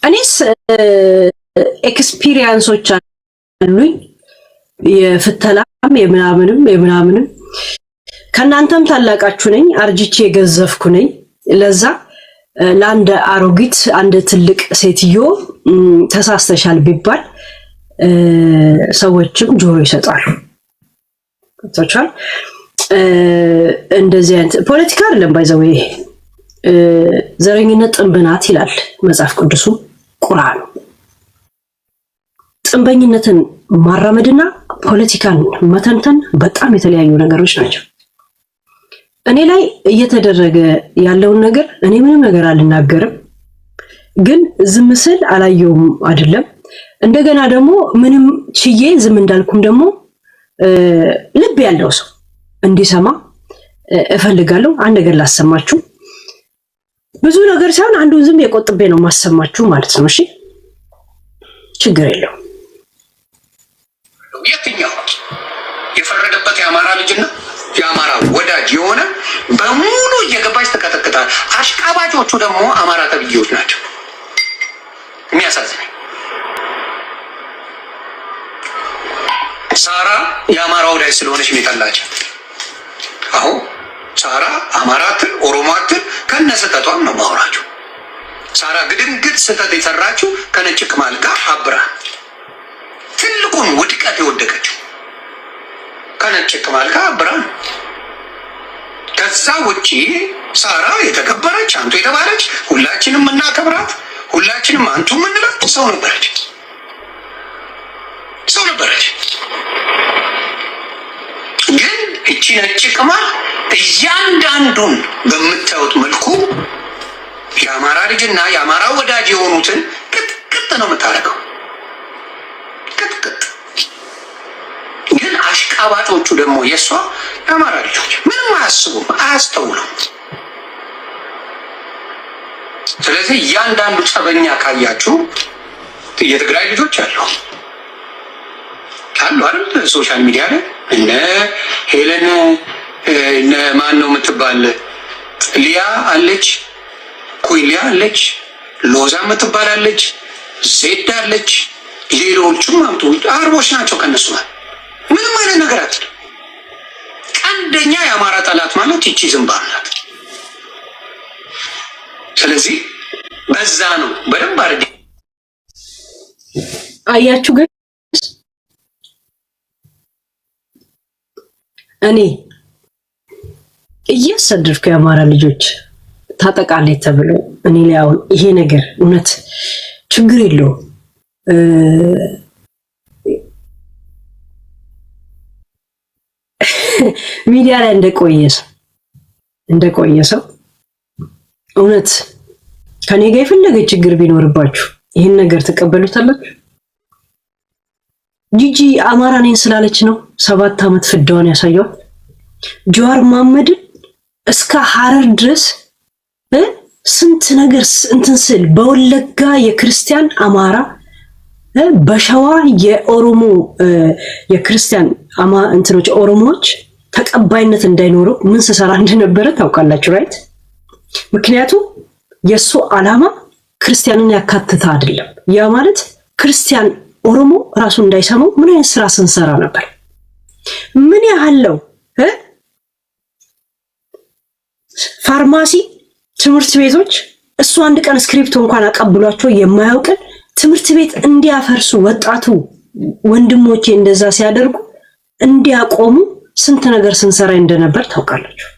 እኔስ ኤክስፒሪየንሶች አሉኝ የፍተላም የምናምንም ከናንተም ታላቃችሁ ነኝ አርጅቼ የገዘፍኩ ነኝ ለዛ ለአንድ አሮጊት አንድ ትልቅ ሴትዮ ተሳስተሻል ቢባል ሰዎችም ጆሮ ይሰጣሉ ተቻል እንደዚህ አይነት ፖለቲካ አይደለም ባይዘው ዘረኝነት ጥንብናት ይላል መጽሐፍ ቅዱሱ ቁርአን ጥንበኝነትን ማራመድና ፖለቲካን መተንተን በጣም የተለያዩ ነገሮች ናቸው እኔ ላይ እየተደረገ ያለውን ነገር እኔ ምንም ነገር አልናገርም ግን ዝም ስል አላየውም አይደለም እንደገና ደግሞ ምንም ችዬ ዝም እንዳልኩም ደግሞ ልብ ያለው ሰው እንዲሰማ እፈልጋለሁ አንድ ነገር ላሰማችሁ ብዙ ነገር ሳይሆን አንዱን ዝም የቆጥቤ ነው ማሰማችሁ ማለት ነው እሺ ችግር የለውም የትኛው የፈረደበት የአማራ ልጅና የአማራ ወዳጅ የሆነ በሙሉ እየገባች ተከተከታል አሽቃባጮቹ ደግሞ አማራ ተብዬዎች ናቸው የሚያሳዝነኝ ሳራ የአማራ ወዳጅ ስለሆነች ነው የጠላቸው አሁን ሳራ አማራትን ኦሮሞአትን ከነስተቷም ነው ማውራቸው ሳራ ግድንግድ ስተት የሰራችው ከነጭ ቅማል ጋር አብራ ትልቁን ውድቀት የወደቀችው ከነጭ ቅማል ጋር አብራ ከዛ ውጪ ሳራ የተከበረች አንቱ የተባለች ሁላችንም እናከብራት ሁላችንም አንቱ ምንላት ሰው ነበረች ግን እቺ ነጭ ቅማል እያንዳንዱን በምታዩት መልኩ የአማራ ልጅና የአማራ ወዳጅ የሆኑትን ቅጥቅጥ ነው የምታደርገው ቅጥቅጥ ግን አሽቃባጮቹ ደግሞ የሷ የአማራ ልጆች ምንም አያስቡም አያስተውሉም ስለዚህ እያንዳንዱ ጸበኛ ካያችሁ የትግራይ ልጆች አሉ አይደል ሶሻል ሚዲያ ላይ እነ ሄለን እነ ማን ነው የምትባል ሊያ አለች ኩይን ሊያ አለች ሎዛ የምትባል አለች ዜድ አለች ሌሎቹም አምጡ አርቦች ናቸው ከነሱ ምንም አይነት ነገር አትል ቀንደኛ የአማራ ጠላት ማለት ይቺ ዝምባር ናት ስለዚህ በዛ ነው በደንብ አርዲ አያችሁ ግን እኔ እየሰደድኩ የአማራ ልጆች ታጠቃለች ተብሎ እኔ ላይ አሁን ይሄ ነገር እውነት ችግር የለውም ሚዲያ ላይ እንደቆየ ሰው እውነት ከኔ ጋር የፈለገ ችግር ቢኖርባችሁ ይሄን ነገር ተቀበሉታላችሁ ጂጂ አማራ ነኝ ስላለች ነው 7 አመት ፍዳውን ያሳየው ጀዋር መሐመድን እስከ ሐረር ድረስ ስንት ነገር እንትን ስል በወለጋ የክርስቲያን አማራ በሸዋ የኦሮሞ የክርስቲያን እንትኖች ኦሮሞዎች ተቀባይነት እንዳይኖሩ ምን ሰራ እንደነበረ ታውቃላችሁ ራይት ምክንያቱም የሱ አላማ ክርስቲያንን ያካትታ አይደለም ያ ማለት ክርስቲያን ኦሮሞ ራሱ እንዳይሰማው ምን አይነት ስራ ስንሰራ ነበር ምን ያህለው ፋርማሲ ትምህርት ቤቶች እሱ አንድ ቀን ስክሪፕት እንኳን አቀብሏቸው የማያውቅን ትምህርት ቤት እንዲያፈርሱ ወጣቱ ወንድሞቼ እንደዛ ሲያደርጉ እንዲያቆሙ ስንት ነገር ስንሰራ እንደነበር ታውቃላችሁ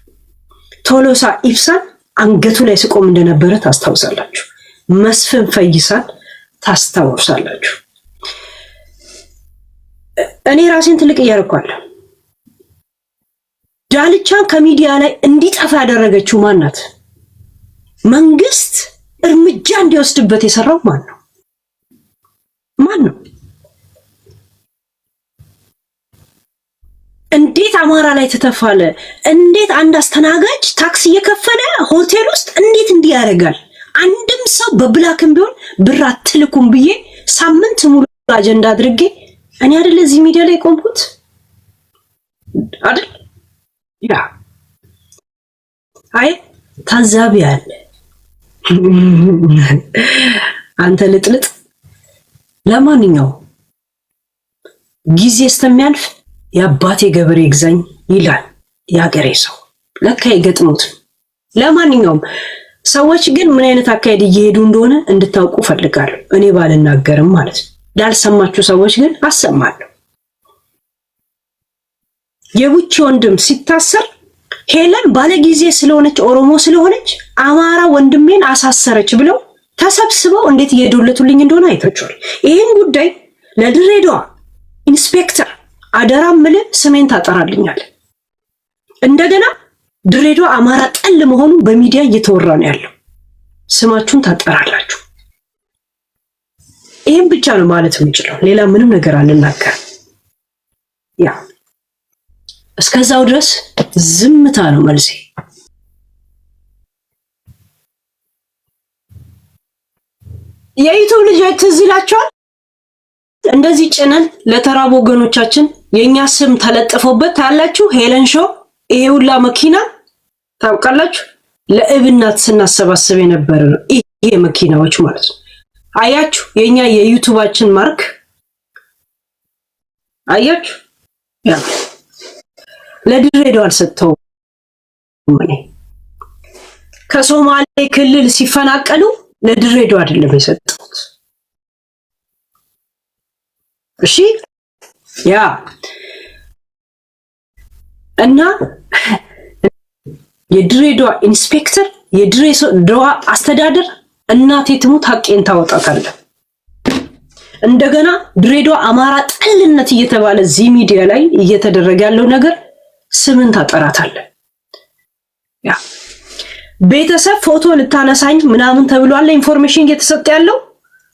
ቶሎሳ ኢብሳን አንገቱ ላይ ስቆም እንደነበረ ታስታውሳላችሁ መስፍን ፈይሳን ታስታውሳላችሁ እኔ ራሴን ትልቅ እያረኳለሁ ዳልቻን ከሚዲያ ላይ እንዲጠፋ ያደረገችው ማናት መንግስት እርምጃ እንዲወስድበት የሰራው ማን ነው እንዴት አማራ ላይ ተተፋለ እንዴት አንድ አስተናጋጅ ታክሲ እየከፈለ ሆቴል ውስጥ እንዴት እንዲያረጋል አንድም ሰው በብላክም ቢሆን ብር አትልኩም ብዬ ሳምንት ሙሉ አጀንዳ አድርጌ እኔ አይደል እዚህ ሚዲያ ላይ ቆምኩት አይደል ያ አይ ታዛቢ አለ አንተ ልጥልጥ። ለማንኛውም ጊዜ እስከሚያልፍ የአባቴ ገበሬ ይግዛኝ ይላል ያገሬ ሰው። ለካ ይገጥሙት። ለማንኛውም ሰዎች ግን ምን አይነት አካሄድ እየሄዱ እንደሆነ እንድታውቁ ፈልጋለሁ። እኔ ባልናገርም ማለት ነው። ላልሰማችሁ ሰዎች ግን አሰማለሁ። የቡቺ ወንድም ሲታሰር ሄለን ባለጊዜ ስለሆነች ኦሮሞ ስለሆነች አማራ ወንድሜን አሳሰረች ብለው ተሰብስበው እንዴት እየዶለቱልኝ እንደሆነ አይታችኋል። ይህን ጉዳይ ለድሬዳዋ ኢንስፔክተር አደራም ምል ስሜን ታጠራልኛል። እንደገና ድሬዳዋ አማራ ጠል መሆኑ በሚዲያ እየተወራ ነው ያለው። ስማችሁን ታጠራላችሁ። ይህን ብቻ ነው ማለት የምችለው። ሌላ ምንም ነገር አልናገርም። ያ እስከዛው ድረስ ዝምታ ነው መልሴ። የዩቲዩብ ልጆች ትዝ ይላችኋል? እንደዚህ ጭነን ለተራቡ ወገኖቻችን የኛ ስም ተለጥፎበት ታያላችሁ። ሄለን ሾው ይሄ ሁላ መኪና ታውቃላችሁ፣ ለእብናት ስናሰባስብ የነበረ ነው። ይሄ መኪናዎች ማለት ነው። አያችሁ፣ የኛ የዩቲዩባችን ማርክ አያችሁ። ያ ለድሬዳዋ አልሰጠውም። ከሶማሌ ክልል ሲፈናቀሉ ለድሬዳዋ አይደለም የሰጠሁት። እሺ ያ እና የድሬዳዋ ኢንስፔክተር የድሬዳዋ አስተዳደር እናቴ ትሙት ሐቄን ታወጣታለህ። እንደገና ድሬዳዋ አማራ ጠልነት እየተባለ እዚህ ሚዲያ ላይ እየተደረገ ያለው ነገር ስምን ታጠራታለህ። ያ ቤተሰብ ፎቶ ልታነሳኝ ምናምን ተብሏል፣ ኢንፎርሜሽን እየተሰጠ ያለው።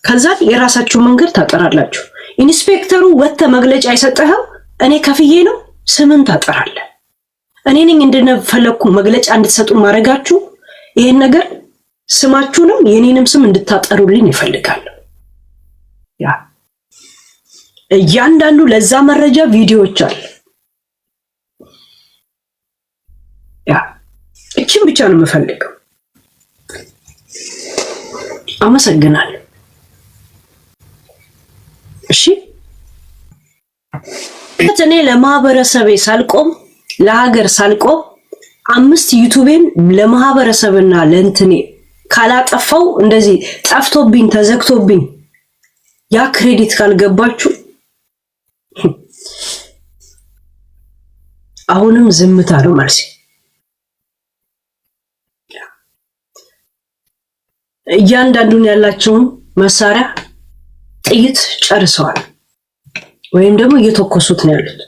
ከዛ የራሳችሁ መንገድ ታጠራላችሁ። ኢንስፔክተሩ ወጥተ መግለጫ የሰጠኸው እኔ ከፍዬ ነው፣ ስምን ታጠራለህ። እኔ ነኝ እንደፈለኩ መግለጫ እንድትሰጡ ማድረጋችሁ። ይሄን ነገር ስማችሁንም የኔንም ስም እንድታጠሩልኝ ይፈልጋል። ያ እያንዳንዱ ለዛ መረጃ ቪዲዮዎች አለ። ያ እቺን ብቻ ነው የምፈልገው። አመሰግናለሁ። እሺ እኔ ለማህበረሰቤ ሳልቆም ለሀገር ሳልቆም 5 ዩቲዩብን ለማህበረሰብና ለእንትኔ ካላጠፋው እንደዚህ ጠፍቶብኝ ተዘግቶብኝ ያ ክሬዲት ካልገባችሁ አሁንም ዝምታ ነው መልሴ። እያንዳንዱን ያላቸውን መሳሪያ ጥይት ጨርሰዋል ወይም ደግሞ እየተኮሱት ነው ያሉት።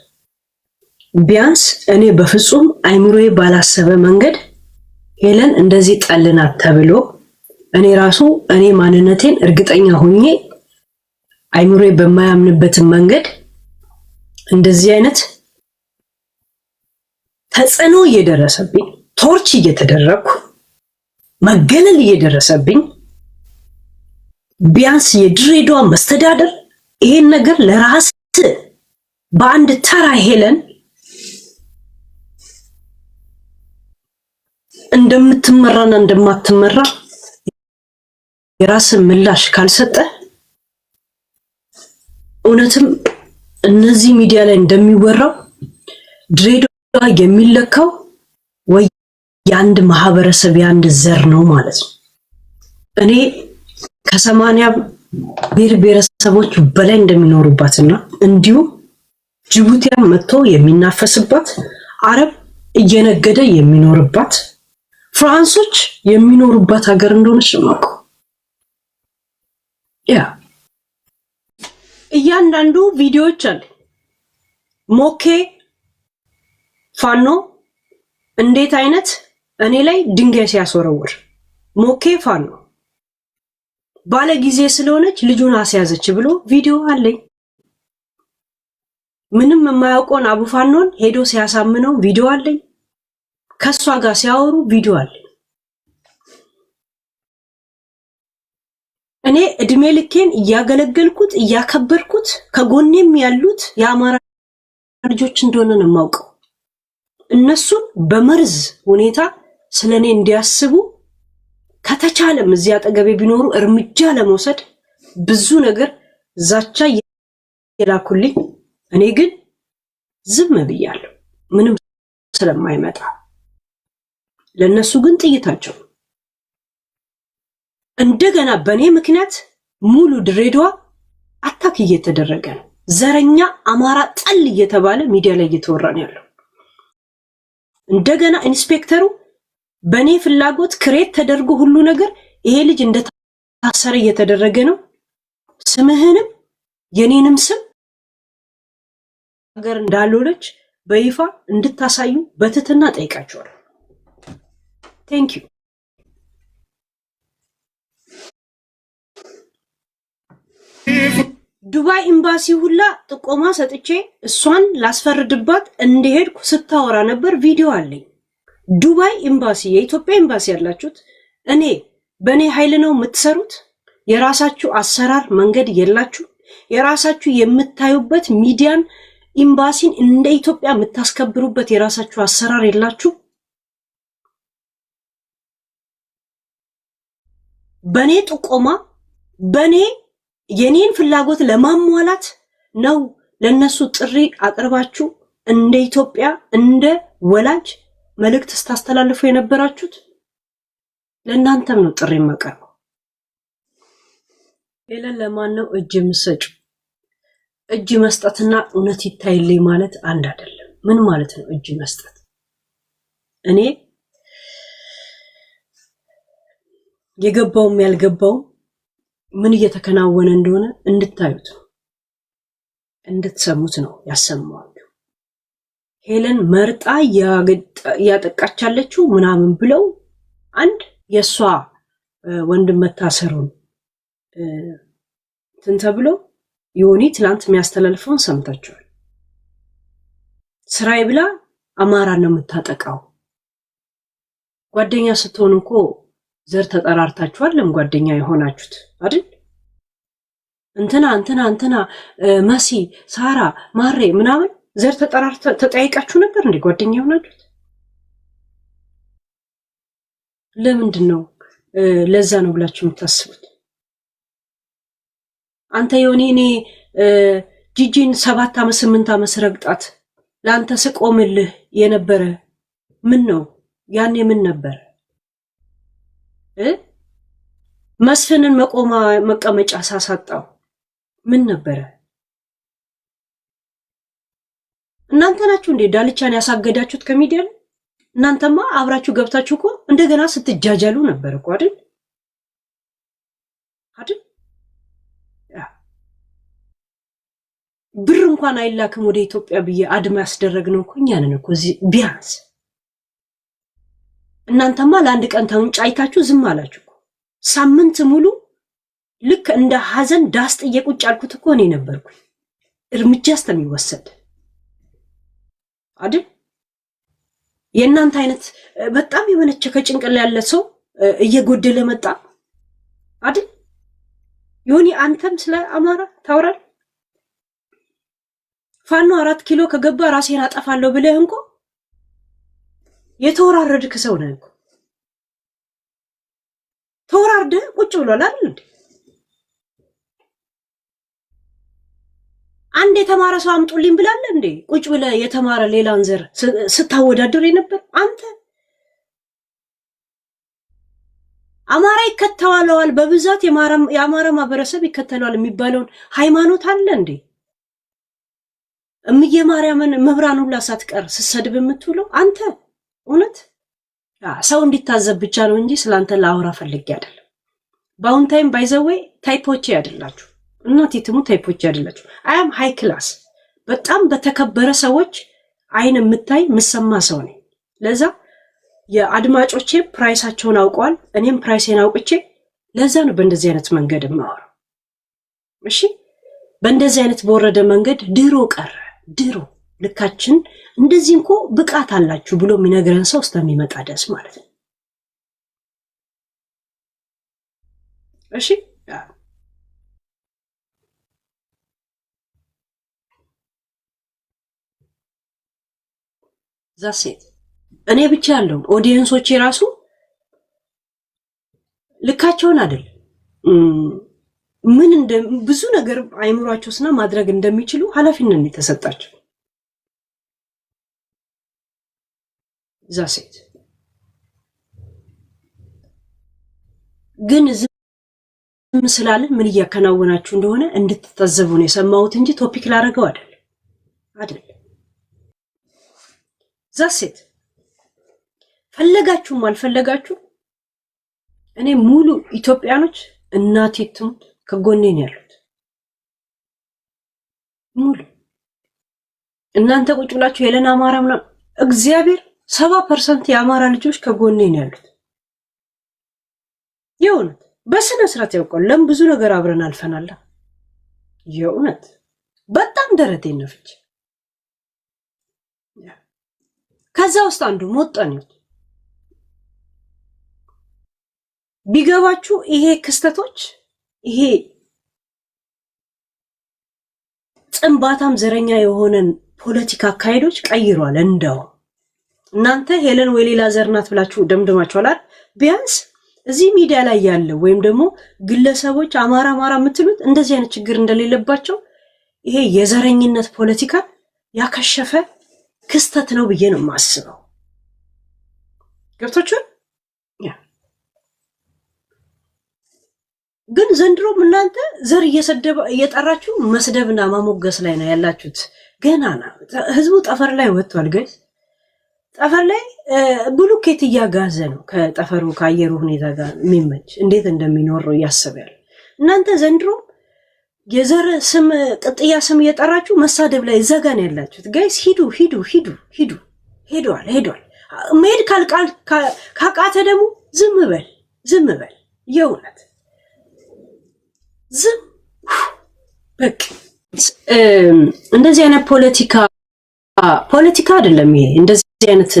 ቢያንስ እኔ በፍጹም አይምሮዬ ባላሰበ መንገድ ሄለን እንደዚህ ጠልናት ተብሎ እኔ ራሱ እኔ ማንነቴን እርግጠኛ ሆኜ አይምሮዬ በማያምንበት መንገድ እንደዚህ አይነት ተጽዕኖ እየደረሰብኝ፣ ቶርች እየተደረኩ፣ መገለል እየደረሰብኝ ቢያንስ የድሬዳዋ መስተዳደር ይሄን ነገር ለራስ በአንድ ተራ ሄለን እንደምትመራና እንደማትመራ የራስን ምላሽ ካልሰጠ እውነትም እነዚህ ሚዲያ ላይ እንደሚወራው ድሬዳዋ የሚለካው ወይ የአንድ ማህበረሰብ የአንድ ዘር ነው ማለት ነው። እኔ ከ80 ብሔር ብሔረሰቦች በላይ እንደሚኖሩባትና እንዲሁም ጅቡቲያ መጥቶ የሚናፈስባት፣ አረብ እየነገደ የሚኖርባት፣ ፍራንሶች የሚኖሩባት ሀገር እንደሆነች ነው። ያ እያንዳንዱ ቪዲዮዎች አለ። ሞኬ ፋኖ እንዴት አይነት እኔ ላይ ድንጋይ ሲያስወረውር፣ ሞኬ ፋኖ ባለ ጊዜ ስለሆነች ልጁን አስያዘች ብሎ ቪዲዮ አለኝ። ምንም የማያውቀውን አቡፋኖን ሄዶ ሲያሳምነው ቪዲዮ አለኝ። ከሷ ጋር ሲያወሩ ቪዲዮ አለኝ። እኔ እድሜ ልኬን እያገለገልኩት እያከበርኩት ከጎኔም ያሉት የአማራ ልጆች እንደሆነ ነው የማውቀው። እነሱን በመርዝ ሁኔታ ስለኔ እንዲያስቡ ከተቻለም እዚህ አጠገቤ ቢኖሩ እርምጃ ለመውሰድ ብዙ ነገር ዛቻ የላኩልኝ፣ እኔ ግን ዝም ብያለሁ ምንም ስለማይመጣ። ለነሱ ግን ጥይታቸው እንደገና በኔ ምክንያት ሙሉ ድሬዳዋ አታክ እየተደረገ ነው። ዘረኛ አማራ ጠል እየተባለ ሚዲያ ላይ እየተወራ ነው ያለው። እንደገና ኢንስፔክተሩ በኔ ፍላጎት ክሬት ተደርጎ ሁሉ ነገር ይሄ ልጅ እንደታሰረ እየተደረገ ነው። ስምህንም የኔንም ስም ሀገር እንዳልሆነች በይፋ እንድታሳዩ በትትና ጠይቃቸዋለሁ። ቴንክ ዩ። ዱባይ ኤምባሲ ሁላ ጥቆማ ሰጥቼ እሷን ላስፈርድባት እንደሄድኩ ስታወራ ነበር። ቪዲዮ አለኝ። ዱባይ ኤምባሲ፣ የኢትዮጵያ ኤምባሲ ያላችሁት እኔ በእኔ ኃይል ነው የምትሰሩት? የራሳችሁ አሰራር መንገድ የላችሁ? የራሳችሁ የምታዩበት ሚዲያን ኤምባሲን እንደ ኢትዮጵያ የምታስከብሩበት የራሳችሁ አሰራር የላችሁ? በኔ ጥቆማ በኔ የኔን ፍላጎት ለማሟላት ነው ለነሱ ጥሪ አቅርባችሁ እንደ ኢትዮጵያ እንደ ወላጅ መልእክት ስታስተላልፉ የነበራችሁት። ለእናንተም ነው ጥሪ የማቀርበው። ሄለን ለማን ነው እጅ የምትሰጪው? እጅ መስጠትና እውነት ይታይልኝ ማለት አንድ አይደለም። ምን ማለት ነው እጅ መስጠት? እኔ የገባውም ያልገባውም ምን እየተከናወነ እንደሆነ እንድታዩት እንድትሰሙት ነው ያሰማዋለሁ። ሄለን መርጣ ያጠቃቻለችው ምናምን ብለው አንድ የሷ ወንድም መታሰሩን ተብሎ ዮኒ ትላንት የሚያስተላልፈውን ሰምታችኋል። ስራዬ ብላ አማራን ነው የምታጠቃው። ጓደኛ ስትሆን እኮ ዘር ተጠራርታችኋል። ለም ጓደኛ የሆናችሁት አይደል? እንትና መሲ፣ ሳራ፣ ማሬ ምናምን ዘር ተጠያይቃችሁ ነበር እንዴ ጓደኛ የሆናችሁት? ለምንድን ነው ለዛ ነው ብላችሁ የምታስቡት? አንተ ዮኒ እኔ ጂጂን 7 ዓመት 8 ዓመት ረግጣት ለአንተ ስቆምልህ የነበረ ምን ነው? ያኔ ምን ነበር? መስፍንን መቀመጫ ሳሳጣው ምን ነበረ? እናንተ ናችሁ እንዴ ዳልቻን ያሳገዳችሁት ከሚዲያ ላይ? እናንተማ አብራችሁ ገብታችሁ እኮ እንደገና ስትጃጃሉ ነበር እኮ አይደል? ብር እንኳን አይላክም ወደ ኢትዮጵያ ብዬ አድማ ያስደረግነው እኮ እኛ ነን እኮ። ቢያንስ እናንተማ ለአንድ ቀን ተንጫይታችሁ ዝም አላችሁ እኮ። ሳምንት ሙሉ ልክ እንደ ሐዘን ዳስ ጥዬ ቁጭ ያልኩት እኮ እኔ ነበርኩኝ፣ እርምጃ እስከሚወሰድ አይደል? የእናንተ አይነት በጣም የመነቸከ ጭንቅል ያለ ሰው እየጎደለ መጣ አይደል? ዮኒ አንተም ስለ አማራ ታወራል። ፋኖ 4 ኪሎ ከገባ ራሴን አጠፋለሁ ብለህ እንኳ የተወራረድክ ሰው ነህ እኮ። ተወራርደህ ቁጭ ብሏል አይደል እንዴ? አንድ የተማረ ሰው አምጡልኝ ብላለህ እንዴ? ቁጭ ብለህ የተማረ ሌላን ዘር ስታወዳደር የነበር አንተ። አማራ ይከተዋለዋል በብዛት የአማራ ማህበረሰብ ይከተለዋል የሚባለውን ሃይማኖት አለ እንዴ? እምዬ ማርያምን መብራን ሁላ ሳትቀር ስትሰድብ የምትውለው አንተ። እውነት ሰው እንዲታዘብ ብቻ ነው እንጂ ስላንተ ላወራ ፈልጌ አይደለም። በአሁን ታይም ባይዘዌ ታይፖቼ አይደላችሁ፣ እናቴ ትሙ ታይፖቼ አይደላችሁ። አያም ሃይ ክላስ በጣም በተከበረ ሰዎች አይን የምታይ የምሰማ ሰው ነኝ። ለዛ የአድማጮቼ ፕራይሳቸውን አውቀዋል፣ እኔም ፕራይሴን አውቅቼ ለዛ ነው በእንደዚህ አይነት መንገድ የማወራው። እሺ በእንደዚህ አይነት በወረደ መንገድ ድሮ ቀረ። ድሮ ልካችን እንደዚህ እንኮ ብቃት አላችሁ ብሎ የሚነግረን ሰው እስከሚመጣ ድረስ ማለት ነው። እሺ ዛሴት እኔ ብቻ ያለው ኦዲየንሶቼ ራሱ ልካቸውን አይደል ምን ብዙ ነገር አይምሯቸውስና ማድረግ እንደሚችሉ ኃላፊነት የተሰጣቸው ዛሴት ግን ዝም ስላልን ምን እያከናወናችሁ እንደሆነ እንድትታዘቡ ነው የሰማሁት እንጂ ቶፒክ ላደረገው አይደል ዛሴት ፈለጋችሁም አልፈለጋችሁ እኔ ሙሉ ኢትዮጵያኖች እናቴቱም ከጎኔ ነው ያሉት ሙሉ እናንተ ቁጭ ብላችሁ ሄለን አማራ ምናምን እግዚአብሔር 70% የአማራ ልጆች ከጎኔ ነው ያሉት የእውነት በስነ ስርዓት ያውቃል ለምን ብዙ ነገር አብረን አልፈናል የእውነት በጣም ደረቴን ነፍች ከዛ ውስጥ አንዱ ሞጣኔው ቢገባችሁ ይሄ ክስተቶች ይሄ ጽንባታም ዘረኛ የሆነን ፖለቲካ አካሄዶች ቀይሯል እንደው እናንተ ሄለን ወይ ሌላ ዘርናት ብላችሁ ደምድማችኋል ቢያንስ እዚህ ሚዲያ ላይ ያለው ወይም ደግሞ ግለሰቦች አማራ የምትሉት እንደዚህ አይነት ችግር እንደሌለባቸው ይሄ የዘረኝነት ፖለቲካ ያከሸፈ ክስተት ነው ብዬ ነው የማስበው ገብታችሁ ግን ዘንድሮም እናንተ ዘር እየጠራችሁ መስደብና ማሞገስ ላይ ነው ያላችሁት ገናና ህዝቡ ጠፈር ላይ ወጥቷል ጋይስ ጠፈር ላይ ብሉኬት እያጋዘ ነው ከጠፈሩ ካየሩ ሁኔታ ጋር የሚመች እንዴት እንደሚኖር ነው ያሰባል እናንተ ዘንድሮ የዘር ስም ቅጥያ ስም እየጠራችሁ መሳደብ ላይ ዘጋን ያላችሁት ጋይስ ሂዱ ሄዷል መሄድ ካልቃል ካቃተ ደግሞ ዝም በል የእውነት ዝም በቃ እንደዚህ አይነት ፖለቲካ አይደለም ይሄ እንደዚህ አይነት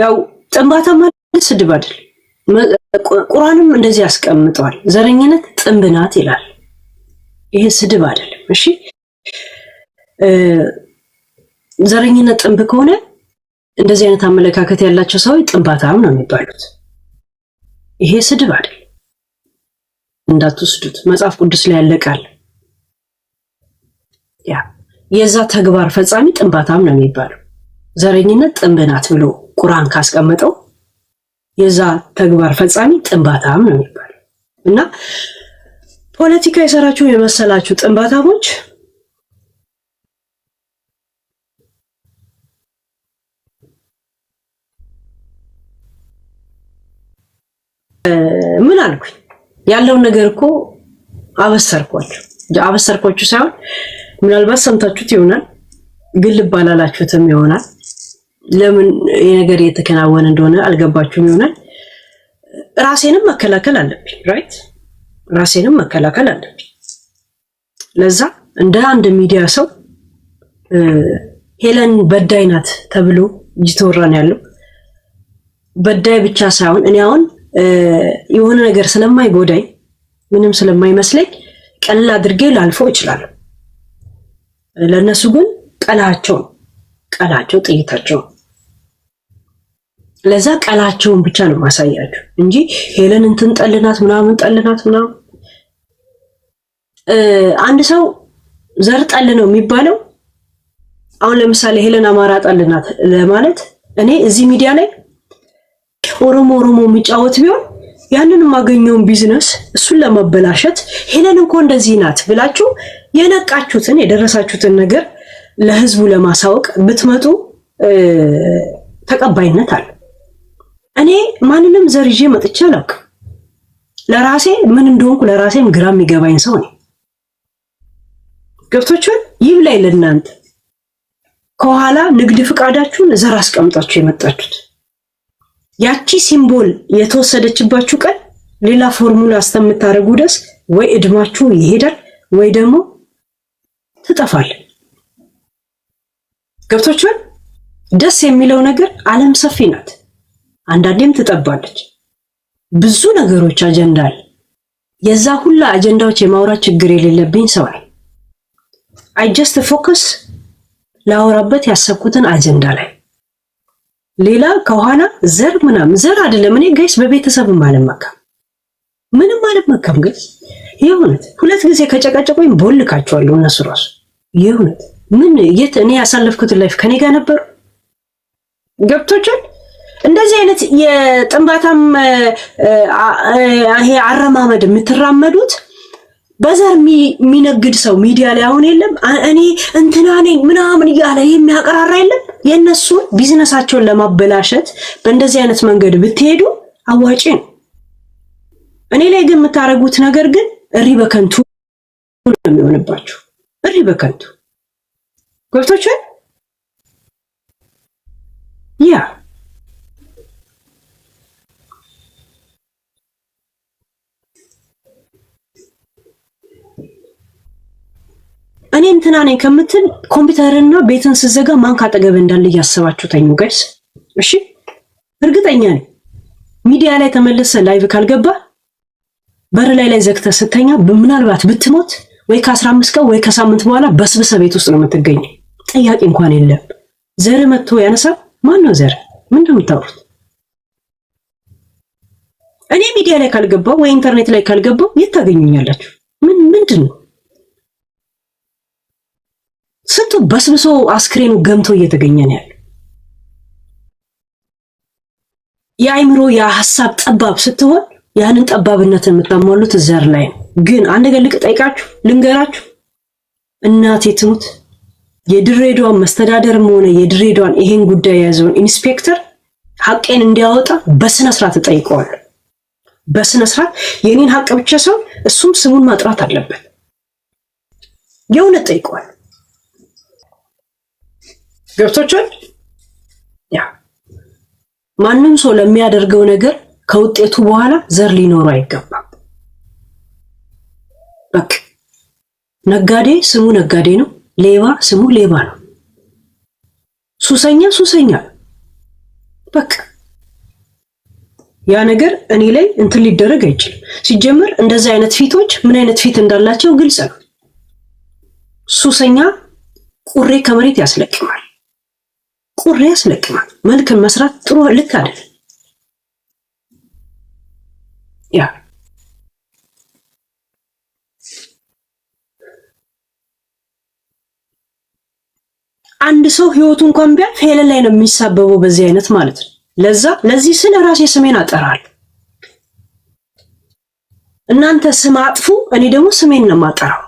ያው ጥንባታ ማለት ስድብ አይደል ቁርአንም እንደዚህ ያስቀምጠዋል ዘረኝነት ጥንብናት ይላል ይሄ ስድብ አይደለም እሺ ዘረኝነት ጥንብ ከሆነ እንደዚህ አይነት አመለካከት ያላቸው ሰዎች ጥንባታም ነው የሚባሉት ይሄ ስድብ አይደል እንዳትወስዱት መጽሐፍ ቅዱስ ላይ ያለቃል ያ የዛ ተግባር ፈጻሚ ጥንባታም ነው የሚባለው ዘረኝነት ጥንብናት ብሎ ቁርአን ካስቀመጠው የዛ ተግባር ፈጻሚ ጥንባታም ነው የሚባለው እና ፖለቲካ የሰራችሁ የመሰላችሁ ጥንባታሞች ምን አልኩኝ ያለውን ነገር እኮ አበሰርኳችሁ ሳይሆን ምናልባት ሰምታችሁት ይሆናል ግን ልብ አላላችሁትም ይሆናል ለምን የነገር የተከናወነ እንደሆነ አልገባችሁም ይሆናል ራሴንም መከላከል አለብኝ ራይት ራሴንም መከላከል አለብኝ ለዛ እንደ አንድ ሚዲያ ሰው ሄለን በዳይ ናት ተብሎ ይተወራን ያለው በዳይ ብቻ ሳይሆን እኔ አሁን የሆነ ነገር ስለማይጎዳይ ምንም ስለማይመስለኝ ቀለል አድርጌ ላልፈው ይችላል ለነሱ ግን ቀላቸው ጥይታቸው ለዛ ቀላቸውን ብቻ ነው ማሳያችሁ እንጂ ሄለን እንትን ጠልናት ምናምን አንድ ሰው ዘር ጠል ነው የሚባለው አሁን ለምሳሌ ሄለን አማራ ጠልናት ለማለት እኔ እዚህ ሚዲያ ላይ ኦሮሞ የሚጫወት ቢሆን ያንን ማገኘውን ቢዝነስ እሱን ለማበላሸት ሄለን እንኳን እንደዚህ ናት ብላችሁ የነቃችሁትን የደረሳችሁትን ነገር ለህዝቡ ለማሳወቅ ብትመጡ ተቀባይነት አለ እኔ ማንንም ዘርጄ መጥቼ አላውቅም ለራሴ ምን እንደሆንኩ ለራሴም ግራ የሚገባኝ ሰው ነኝ ገብቶቻል ይብላይ ለእናንተ ከኋላ ንግድ ፍቃዳችሁን ዘር አስቀምጣችሁ የመጣችሁት ያቺ ሲምቦል የተወሰደችባችሁ ቀን ሌላ ፎርሙላ አስተምታረጉ ደስ ወይ እድማችሁ ይሄዳል ወይ ደግሞ ትጠፋል ገብቶቻል ደስ የሚለው ነገር ዓለም ሰፊ ናት አንዳንዴም ትጠባለች ብዙ ነገሮች አጀንዳ አለ የዛ ሁላ አጀንዳዎች የማውራት ችግር የሌለብኝ ሰው ነኝ I just focus ላወራበት ያሰብኩትን አጀንዳ ላይ ሌላ ከኋላ ዘር ምናምን ዘር አይደለም እኔ ጋይስ በቤተሰብ ማለማካ ምንም አልመካም። ግን የእውነት ሁለት ጊዜ ከጨቃጨቁኝ ቦልካቸዋለሁ እነሱ ራሱ የእውነት ምን የት እኔ ያሳለፍኩትን ላይፍ ከኔ ጋር ነበሩ። ገብቶቻል። እንደዚህ አይነት የጥንባታም ይሄ አረማመድ የምትራመዱት በዘር የሚነግድ ሰው ሚዲያ ላይ አሁን የለም። እኔ እንትና ነኝ ምናምን እያለ የሚያቀራራ የለም። የእነሱ ቢዝነሳቸውን ለማበላሸት በእንደዚህ አይነት መንገድ ብትሄዱ አዋጪ ነው። እኔ ላይ ግን የምታደርጉት ነገር ግን እሪ በከንቱ ነው የሚሆንባችሁ። እሪ በከንቱ ገብቶቻል። ያ እኔ እንትና ነኝ ከምትል ኮምፒውተርና ቤትን ስዘጋ ማን ካጠገብ እንዳለ እያሰባችሁ ተኙ ጋይስ። እሺ እርግጠኛ ነኝ ሚዲያ ላይ ተመለሰ ላይቭ ካልገባ በር ላይ ዘግተህ ስተኛ ምናልባት ብትሞት ወይ ከ15 ቀን ወይ ከሳምንት በኋላ በስብሰ ቤት ውስጥ ነው የምትገኘው። ጥያቄ እንኳን የለም። ዘር መጥቶ ያነሳ ማን ነው ዘር? ምን ነው የምታወሩት? እኔ ሚዲያ ላይ ካልገባው ወይ ኢንተርኔት ላይ ካልገባው የት ታገኙኛላችሁ? ምንድን ነው ስንቱ በስብሶ አስክሬኑ ገምቶ እየተገኘ ነው ያለው። የአይምሮ የሐሳብ ጠባብ ስትሆን ያንን ጠባብነት የምታሟሉት ዘር ላይ ነው። ግን አንድ ነገር ልጠይቃችሁ ልንገራችሁ፣ እናቴ ትሙት የድሬዳዋን መስተዳደርም ሆነ የድሬዳዋን ይሄን ጉዳይ የያዘውን ኢንስፔክተር ሐቄን እንዲያወጣ በስነ ስርዓት እጠይቀዋለሁ። በስነ ስርዓት የኔን ሐቅ ብቻ ሰው እሱም ስሙን ማጥራት አለበት። የእውነት ጠይቀዋለሁ። ገብቶቻል። ያ ማንም ሰው ለሚያደርገው ነገር ከውጤቱ በኋላ ዘር ሊኖረው አይገባም። በቃ ነጋዴ ስሙ ነጋዴ ነው፣ ሌባ ስሙ ሌባ ነው፣ ሱሰኛ ሱሰኛ። በቃ ያ ነገር እኔ ላይ እንትን ሊደረግ አይችልም። ሲጀምር እንደዚህ አይነት ፊቶች ምን አይነት ፊት እንዳላቸው ግልጽ ነው። ሱሰኛ ቁሬ ከመሬት ያስለቅማል፣ ቁሬ ያስለቅማል። መልክን መስራት ጥሩ ልክ አይደል? ያ አንድ ሰው ህይወቱ እንኳን ቢያልፍ ሄለን ላይ ነው የሚሳበበው በዚህ አይነት ማለት ነው። ለዚህ ስለ ራሴ ስሜን አጠራለሁ። እናንተ ስም አጥፉ፣ እኔ ደግሞ ስሜን ነው የማጠራው።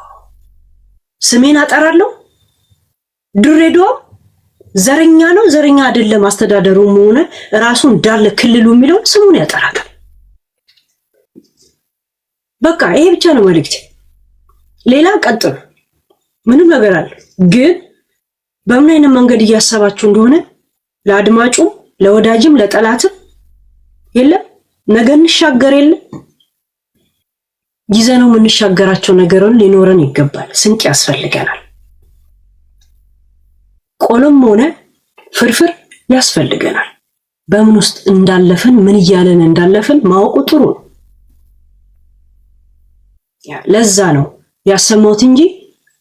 ስሜን አጠራለሁ። ድሬዳዋ ዘረኛ ነው ዘረኛ አይደለም አስተዳደሩም ሆነ ራሱ እንዳለ ክልሉ የሚለው ስሙን ያጠራታል። በቃ ይሄ ብቻ ነው መልእክቴ። ሌላ ቀጥሉ፣ ምንም ነገር አለ። ግን በምን አይነት መንገድ እያሰባችሁ እንደሆነ ለአድማጩም ለወዳጅም ለጠላትም የለም ነገ እንሻገር የለም ይዘነው የምንሻገራቸው ነገርን ሊኖረን ይገባል። ስንቅ ያስፈልገናል። ቆሎም ሆነ ፍርፍር ያስፈልገናል። በምን ውስጥ እንዳለፈን ምን እያለን እንዳለፈን ማወቁ ጥሩ ነው። ለዛ ነው ያሰማሁት እንጂ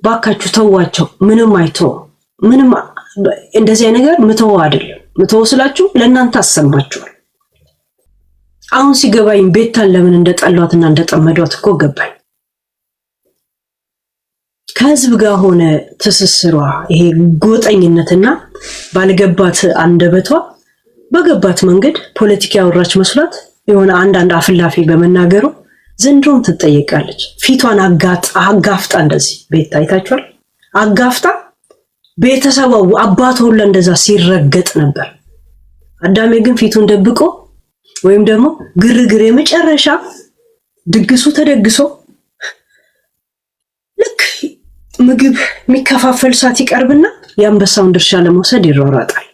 ባካችሁ ተዋቸው። ምንም አይተው ምንም እንደዚህ ነገር ምተው አይደለም። ምተው ስላችሁ ለእናንተ አሰማችኋል። አሁን ሲገባኝ ቤታን ለምን እንደጠሏትና እንደጠመዷት እኮ ገባኝ። ከህዝብ ጋር ሆነ ትስስሯ ይሄ ጎጠኝነትና ባልገባት አንደበቷ በገባት መንገድ ፖለቲካ ያወራች መስሏት የሆነ አንዳንድ አፍላፊ በመናገሩ ዘንድሮም ትጠየቃለች። ፊቷን አጋፍጣ እንደዚህ ቤት አይታችኋል። አጋፍጣ ቤተሰቡ አባቷ ሁላ እንደዛ ሲረገጥ ነበር። አዳሜ ግን ፊቱን ደብቆ ወይም ደግሞ ግርግር የመጨረሻ ድግሱ ተደግሶ ልክ ምግብ የሚከፋፈል ሰዓት ይቀርብና የአንበሳውን ድርሻ ለመውሰድ ይሯሯጣል።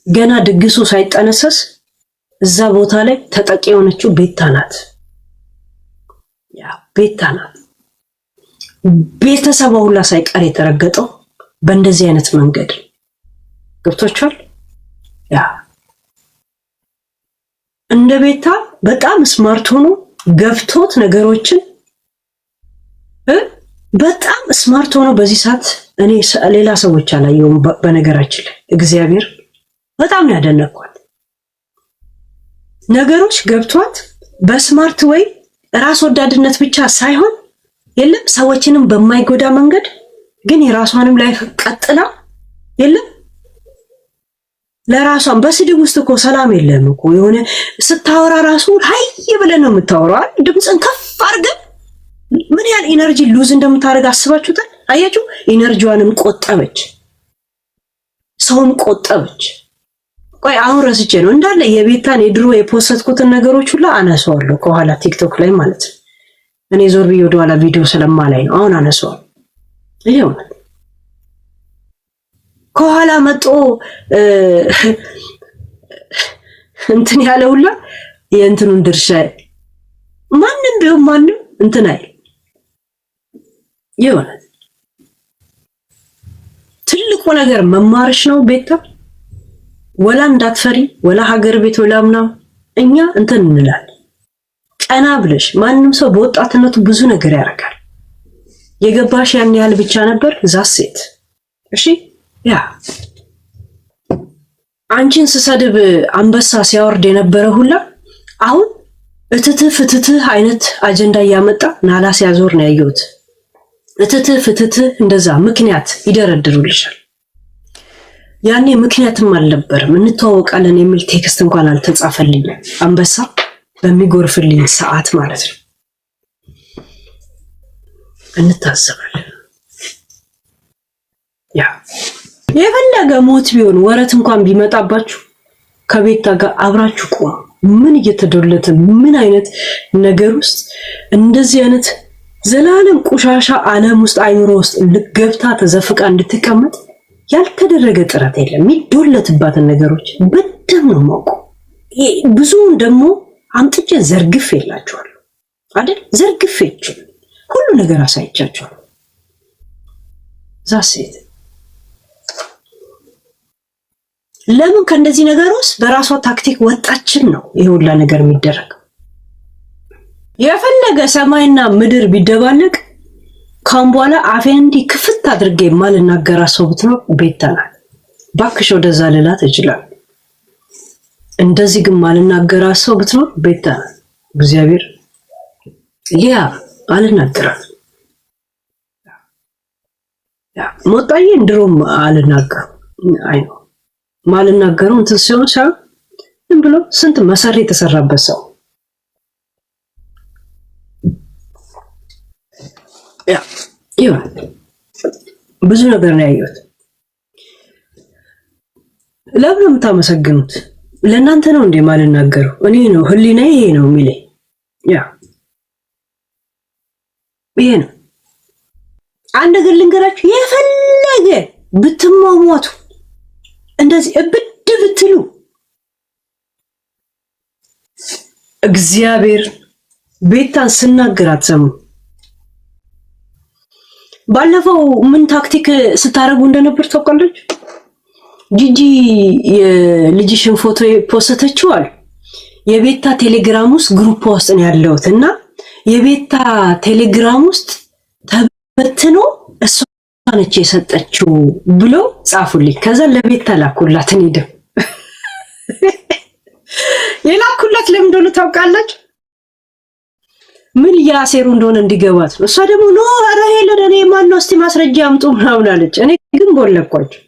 ገና ድግሱ ሳይጠነሰስ እዛ ቦታ ላይ ተጠቂ የሆነችው ቤታ ናት። ያ ቤታ ናት። ቤተሰቧ ሁላ ሳይቀር የተረገጠው በእንደዚህ አይነት መንገድ ገብቶቻል። ያ እንደ ቤታ በጣም ስማርት ሆኖ ገብቶት ነገሮችን በጣም ስማርት ሆኖ በዚህ ሰዓት እኔ ሌላ ሰዎች አላየውም። በነገራችን ላይ እግዚአብሔር በጣም ያደነኳት ነገሮች ገብቷት በስማርት ወይ ራስ ወዳድነት ብቻ ሳይሆን የለም ሰዎችንም በማይጎዳ መንገድ ግን የራሷንም ላይፍ ቀጥላ የለም ለራሷን በስድብ ውስጥ እኮ ሰላም የለም እኮ የሆነ ስታወራ ራሱ ሀይ ብለን ነው የምታወራው። ድምፅን ከፍ አድርገን ምን ያህል ኢነርጂ ሉዝ እንደምታደርግ አስባችሁታል? አያችሁ፣ ኢነርጂዋንም ቆጠበች፣ ሰውን ቆጠበች። ቆይ አሁን ረስቼ ነው እንዳለ የቤታን የድሮ የፖስትኩትን ነገሮች ሁላ አነሳዋለሁ ከኋላ ቲክቶክ ላይ ማለት ነው። እኔ ዞር ብዬ ወደኋላ ቪዲዮ ስለማላይ ነው። አሁን አነሳዋለሁ። ይሄው ከኋላ መጦ እንትን ያለ ሁላ የእንትኑን ድርሻ ማንም ቢሆን ማንም እንትን አይል ይሆናል። ትልቁ ነገር መማርሽ ነው ቤታ። ወላ እንዳትፈሪ ወላ ሀገር ቤት ወላ ምናምን እኛ እንትን እንላለን። ቀና ብለሽ ማንም ሰው በወጣትነቱ ብዙ ነገር ያደርጋል። የገባሽ ያን ያህል ብቻ ነበር ዛሴት እሺ። ያ አንቺን ስሰድብ አንበሳ ሲያወርድ የነበረ ሁላ አሁን እትትህ ፍትትህ አይነት አጀንዳ እያመጣ ናላ ሲያዞር ነው ያየሁት። እትትህ ፍትትህ እንደዛ ምክንያት ይደረድሩልሻል። ያኔ ምክንያትም አልነበርም። እንተዋወቃለን የሚል ቴክስት እንኳን አልተጻፈልኝም። አንበሳ በሚጎርፍልኝ ሰዓት ማለት ነው። እንታዘባለን። ያ የፈለገ ሞት ቢሆን ወረት እንኳን ቢመጣባችሁ ከቤታ ጋር አብራችሁ ቆሙ። ምን እየተዶለተ ምን አይነት ነገር ውስጥ እንደዚህ አይነት ዘላለም ቆሻሻ ዓለም ውስጥ አይምሮ ውስጥ ልገብታ ተዘፍቃ እንድትቀመጥ ያልተደረገ ጥረት የለም። የሚዶለትባትን ነገሮች በደም ነው የማውቀው። ብዙውን ደግሞ አምጥቼ ዘርግፍ የላችኋለሁ አይደል? ዘርግፍ ይችላል ሁሉ ነገር አሳይቻችኋለሁ። ዛሴት ለምን ከእንደዚህ ነገር ውስጥ በራሷ ታክቲክ ወጣችን ነው ይሄ ሁላ ነገር የሚደረገው። የፈለገ ሰማይና ምድር ቢደባለቅ ካሁን በኋላ አፌን እንዲህ ክፍት አድርጌ ማልናገራ ሰው ብትኖር ቤታ ናት። ባክሽ ወደዛ ልላት እችላለሁ። እንደዚህ ግን ማልናገራ ሰው ብትኖር ቤታ ናት። እግዚአብሔር ያ አልናገራት። ያ ሞጣዬ እንድሮም አልናገር አይ ነው ማልናገረው እንትን ሲሆን ሳይሆን ዝም ብሎ ስንት መሰሪ የተሰራበት ሰው ያ ይሁን ብዙ ነገር ነው ያየሁት። ለምን የምታመሰግኑት? ለእናንተ ነው እንዴ ማልናገረው? እኔ ነው ህሊናዬ ይሄ ነው የሚለኝ። ያ ይሄ ነው። አንድ ነገር ልንገራችሁ፣ የፈለገ ብትሟሟቱ እንደዚህ እብድ ብትሉ እግዚአብሔር ቤታን ስናገር አትሰሙ። ባለፈው ምን ታክቲክ ስታረጉ እንደነበር ታውቃላችሁ? ጂጂ የልጅሽን ፎቶ ፖስተችው አለ። የቤታ ቴሌግራም ውስጥ ግሩፕ ውስጥ ነው ያለሁት እና የቤታ ቴሌግራም ውስጥ ተበትኖ እሷ ነች የሰጠችው ብሎ ጻፉልኝ። ከዛ ለቤታ ላኩላት። እኔ ደግሞ የላኩላት ለምን እንደሆነ ታውቃላችሁ? ምን እያሴሩ እንደሆነ እንዲገባት ነው። እሷ ደግሞ ኖ ኧረ ሄለን እኔ ማነው እስቲ ማስረጃ አምጡ ምናምን አለች። እኔ ግን ቦለኳቸው።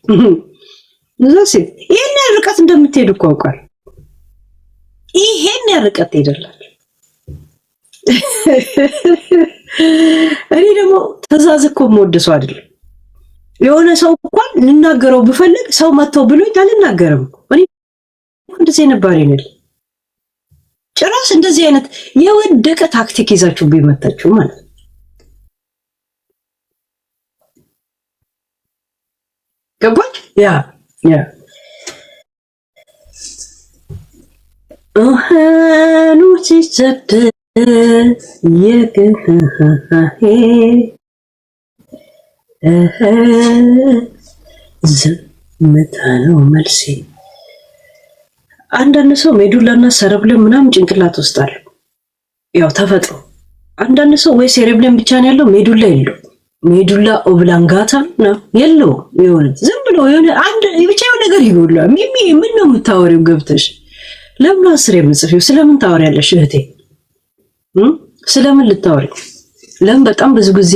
እዛስ ይሄን ርቀት እንደምትሄዱ እኮ አውቃለሁ። ይሄን ርቀት ትሄዳላችሁ። እኔ ደግሞ ትዕዛዝ እኮ የምወድ ሰው አይደለም። የሆነ ሰው እንኳን ልናገረው ብፈልግ ሰው መጥተው ብሎኝ አልናገርም። እኔ እንደዚህ ነበር ይነል ጭራሽ እንደዚህ አይነት የወደቀ ታክቲክ ይዛችሁ ቢመጣችሁ ማለት ነው። ገባች? ያ ኦሃኑ ሲሰጥ ዝምታ ነው መልሴ። አንዳንድ ሰው ሜዱላና ሰረብለም ምናምን ጭንቅላት ውስጥ አለ። ያው ተፈጥሮ። አንዳንድ ሰው ወይ ሴሬብለም ብቻ ነው ያለው፣ ሜዱላ የለው። ሜዱላ ኦብላንጋታ ነው የለው። የሆነ ዝም ብሎ የሆነ አንድ ብቻ የሆነ ነገር ይጎላል። ሚሚ ምን ነው የምታወሪው? ገብተሽ ለምን አስር የምጽፊው? ስለምን ታወሪያለሽ እህቴ? ስለምን ልታወሪ? ለምን በጣም ብዙ ጊዜ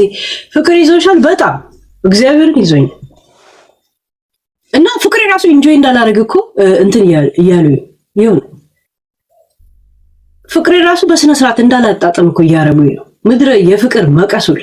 ፍቅር ይዞሻል? በጣም እግዚአብሔርን ይዞኝ እና ፍቅር ራሱ ኢንጆይ እንዳላደርግ እኮ እንትን እያሉ ይሁን ፍቅር ራሱ በስነ ስርዓት እንዳላጣጥም እኮ እያረጉኝ ነው። ምድረ የፍቅር መቀሱል